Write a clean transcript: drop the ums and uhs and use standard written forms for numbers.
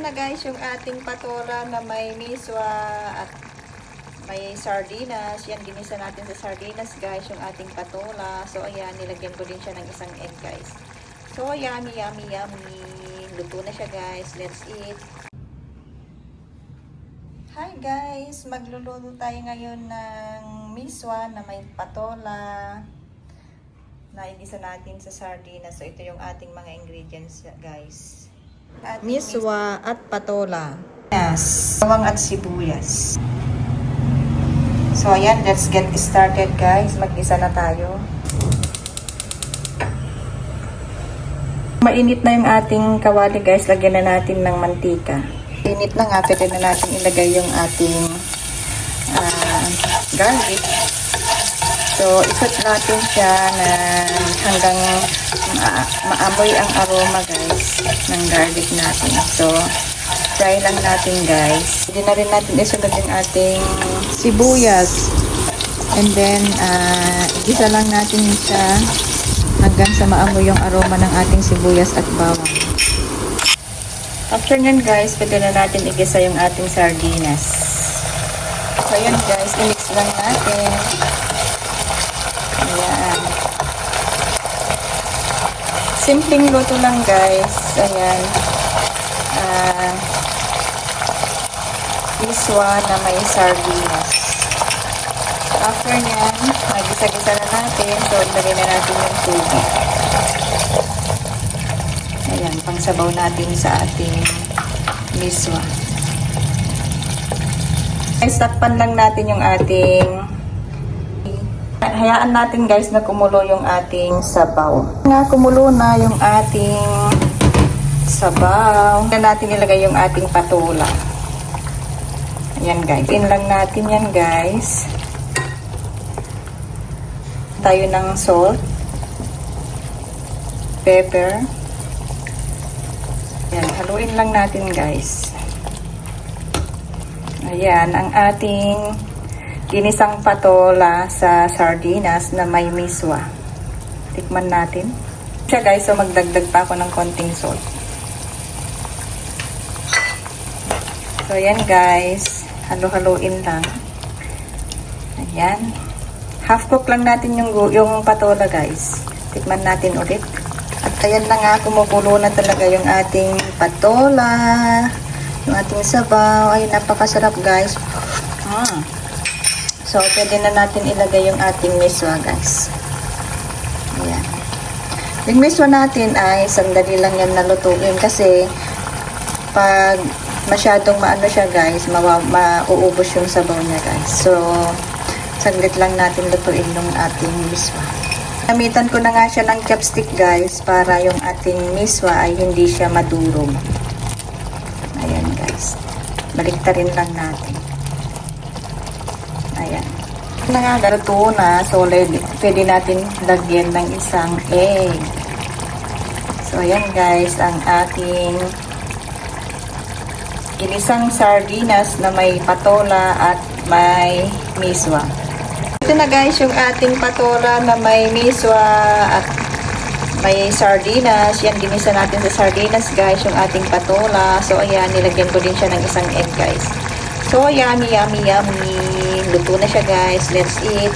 Na guys yung ating patola na may miswa at may sardinas. Yan, ginisa natin sa sardinas guys yung ating patola. So ayan, nilagyan ko din siya ng isang egg guys. So yummy, yummy, yummy. Luto na siya guys. Let's eat. Hi guys, magluluto tayo ngayon ng miswa na may patola na igisa natin sa sardinas. So ito yung ating mga ingredients guys. Miswa at patola. Yes. Bawang at sibuyas. So ayan, let's get started guys. Mag-isa na tayo. Mainit na yung ating kawali guys. Lagyan na natin ng mantika. Init na nga, pwede na natin ilagay yung ating garlic. So, ikot natin siya na hanggang maamoy ang aroma guys ng garlic natin. So, fry lang natin guys. Hindi na rin natin isunod yung ating sibuyas. And then, igisa lang natin siya hanggang sa maamoy yung aroma ng ating sibuyas at bawang. After nyan guys, pwede na natin igisa yung ating sardinas. So, yan guys, i-mix lang natin. Ayan. Simpleng luto lang guys. Ayan. Miswa na may sardinas. After nyan, magisa-gisa na natin. So, ilagay na natin yung tubig. Ayan, pangsabaw natin sa ating miswa. Guys, takpan lang natin yung ating hayaan natin guys na kumulo yung ating sabaw. Nga kumulo na yung ating sabaw. Na natin ilagay yung ating patola. Ayan guys. In lang natin yan guys. Tayo ng salt. Pepper. Ayan. Haluin lang natin guys. Ayan. Ang ating ginisang patola sa sardinas na may miswa. Tikman natin. Siya guys, so magdagdag pa ako ng konting salt. So yan guys, halo-haloin lang. Ayan. Half cook lang natin yung patola guys. Tikman natin ulit. At ayan na nga, kumukulo na talaga yung ating patola. Yung ating sabaw. Ay, napakasarap guys. So, pwede na natin ilagay yung ating miswa, guys. Ayan. Yung miswa natin ay sandali lang yan nalutuin kasi pag masyadong maano siya, guys, mauubos yung sabaw niya, guys. So, saglit lang natin lutuin yung ating miswa. Gamitan ko na nga siya ng chopstick, guys, para yung ating miswa ay hindi siya madurog. Ayan, guys. Baliktarin lang natin. Ayan. Luto na. So, pwede natin lagyan ng isang egg. So, ayan guys, ang ating ginisang sardinas na may patola at may miswa. Ito na guys, yung ating patola na may miswa at may sardinas. Yan, ginisa natin sa sardinas guys, yung ating patola. So, ayan, nilagyan ko din siya ng isang egg guys. So, yummy, yummy, yummy. Luto na siya guys. Let's eat.